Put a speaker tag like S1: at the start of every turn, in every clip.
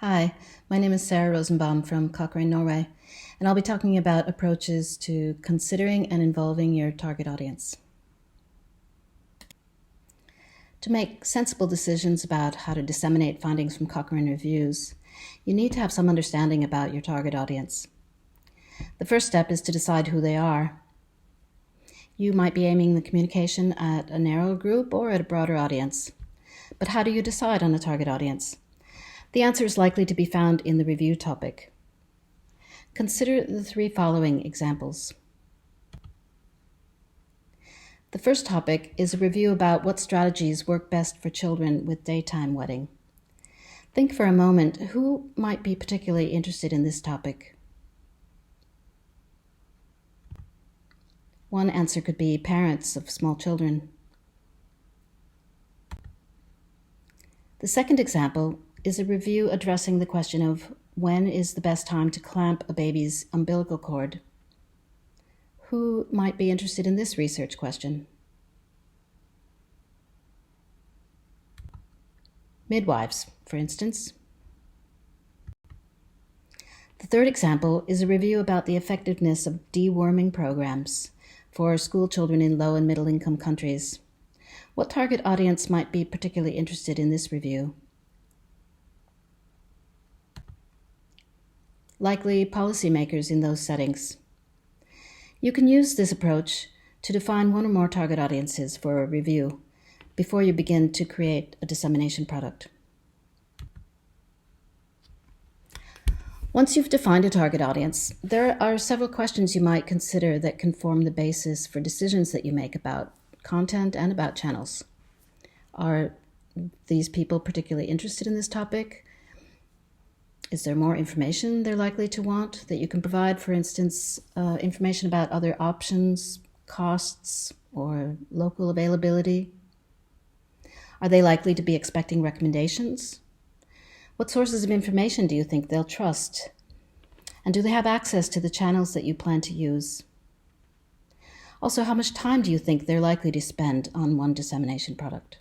S1: Hi, my name is Sarah Rosenbaum from Cochrane, Norway, and I'll be talking about approaches to considering and involving your target audience. To make sensible decisions about how to disseminate findings from Cochrane reviews, you need to have some understanding about your target audience. The first step is to decide who they are. You might be aiming the communication at a narrow group or at a broader audience. But how do you decide on a target audience? The answer is likely to be found in the review topic. Consider the three following examples. The first topic is a review about what strategies work best for children with daytime wetting. Think for a moment, who might be particularly interested in this topic? One answer could be parents of small children. The second example is a review addressing the question of when is the best time to clamp a baby's umbilical cord. Who might be interested in this research question? Midwives, for instance. The third example is a review about the effectiveness of deworming programs for school children in low and middle income countries. What target audience might be particularly interested in this review? Likely policymakers in those settings. You can use this approach to define one or more target audiences for a review before you begin to create a dissemination product. Once you've defined a target audience, there are several questions you might consider that can form the basis for decisions that you make about content and about channels. Are these people particularly interested in this topic? Is there more information they're likely to want that you can provide, for instance, information about other options, costs, or local availability? Are they likely to be expecting recommendations? What sources of information do you think they'll trust? And do they have access to the channels that you plan to use? Also, how much time do you think they're likely to spend on one dissemination product?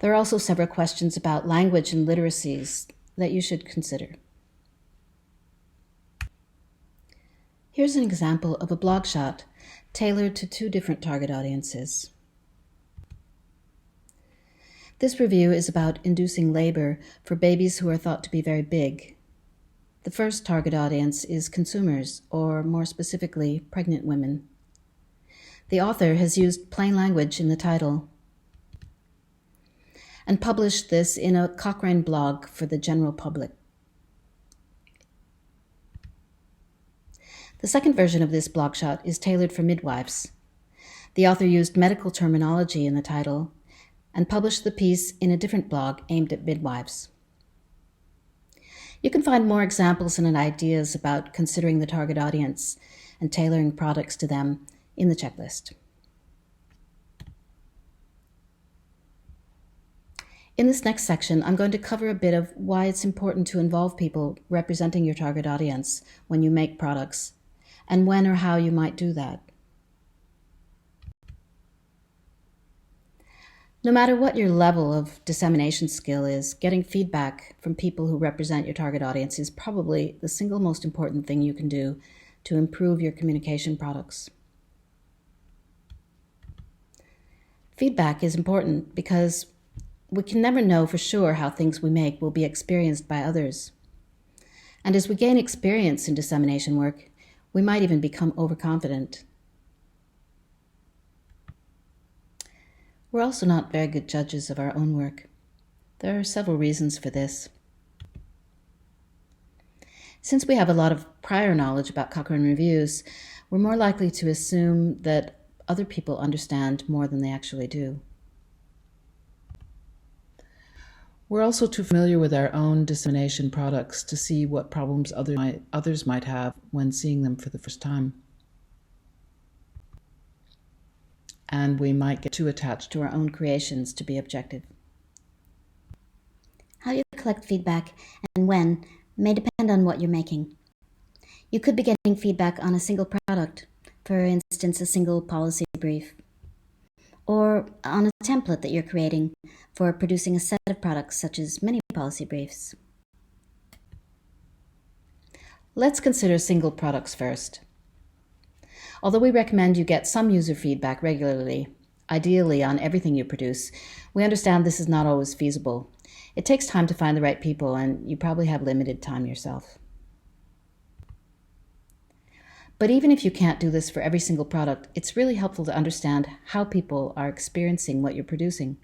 S1: There are also several questions about language and literacies that you should consider. Here's an example of a blog shot tailored to two different target audiences. This review is about inducing labor for babies who are thought to be very big. The first target audience is consumers, or more specifically, pregnant women. The author has used plain language in the title and published this in a Cochrane blog for the general public. The second version of this blog shot is tailored for midwives. The author used medical terminology in the title and published the piece in a different blog aimed at midwives. You can find more examples and ideas about considering the target audience and tailoring products to them in the checklist. In this next section, I'm going to cover a bit of why it's important to involve people representing your target audience when you make products, and when or how you might do that. No matter what your level of dissemination skill is, getting feedback from people who represent your target audience is probably the single most important thing you can do to improve your communication products. Feedback is important because we can never know for sure how things we make will be experienced by others. And as we gain experience in dissemination work, we might even become overconfident. We're also not very good judges of our own work. There are several reasons for this. Since we have a lot of prior knowledge about Cochrane reviews, we're more likely to assume that other people understand more than they actually do.
S2: We're also too familiar with our own dissemination products to see what problems others might have when seeing them for the first time. And we might get too attached
S1: to our own creations to be objective.
S3: How you collect feedback and when may depend on what you're making. You could be getting feedback on a single product, for instance, a single policy brief. or on a template that you're creating for producing a set of products such as mini policy briefs.
S1: Let's consider single products first. Although we recommend you get some user feedback regularly, ideally on everything you produce, we understand this is not always feasible. It takes time to find the right people, and you probably have limited time yourself. But even if you can't do this for every single product, it's really helpful to understand how people are experiencing what you're producing.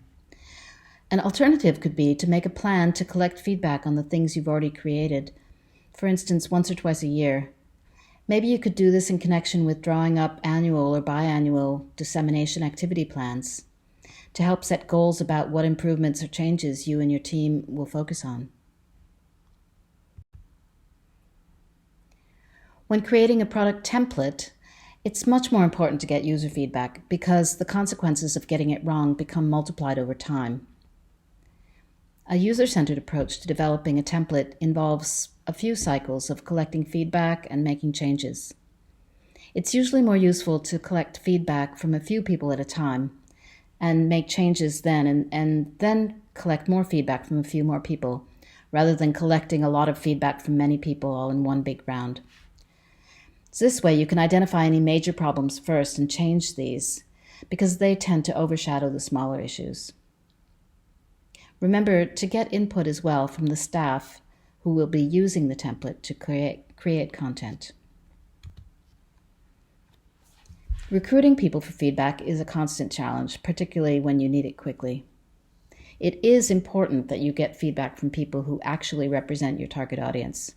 S1: An alternative could be to make a plan to collect feedback on the things you've already created, for instance, once or twice a year. Maybe you could do this in connection with drawing up annual or biannual dissemination activity plans to help set goals about what improvements or changes you and your team will focus on. When creating a product template, it's much more important to get user feedback because the consequences of getting it wrong become multiplied over time. A user-centered approach to developing a template involves a few cycles of collecting feedback and making changes. It's usually more useful to collect feedback from a few people at a time and make changes then and then collect more feedback from a few more people, rather than collecting a lot of feedback from many people all in one big round. So this way you can identify any major problems first and change these, because they tend to overshadow the smaller issues. Remember to get input as well from the staff who will be using the template to create content. Recruiting people for feedback is a constant challenge, particularly when you need it quickly. It is important that you get feedback from people who actually represent your target audience.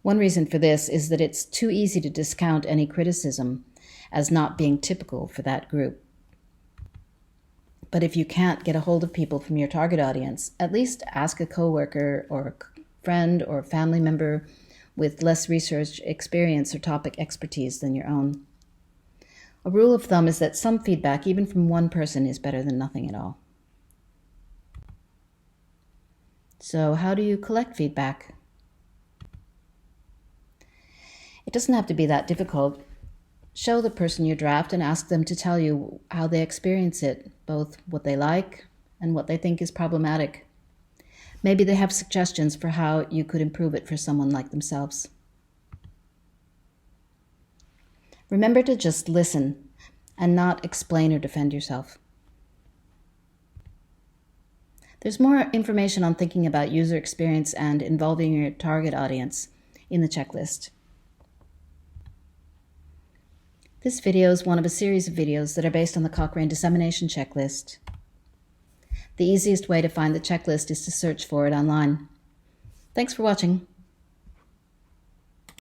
S1: One reason for this is that it's too easy to discount any criticism as not being typical for that group. But if you can't get a hold of people from your target audience, at least ask a coworker or a friend or a family member with less research experience or topic expertise than your own. A rule of thumb is that some feedback, even from one person, is better than nothing at all. So how do you collect feedback? It doesn't have to be that difficult. Show the person your draft and ask them to tell you how they experience it, both what they like and what they think is problematic. Maybe they have suggestions for how you could improve it for someone like themselves. Remember to just listen and not explain or defend yourself. There's more information on thinking about user experience and involving your target audience in the checklist. This video is one of a series of videos that are based on the Cochrane Dissemination Checklist. The easiest way to find the checklist is to search for it online. Thanks for watching.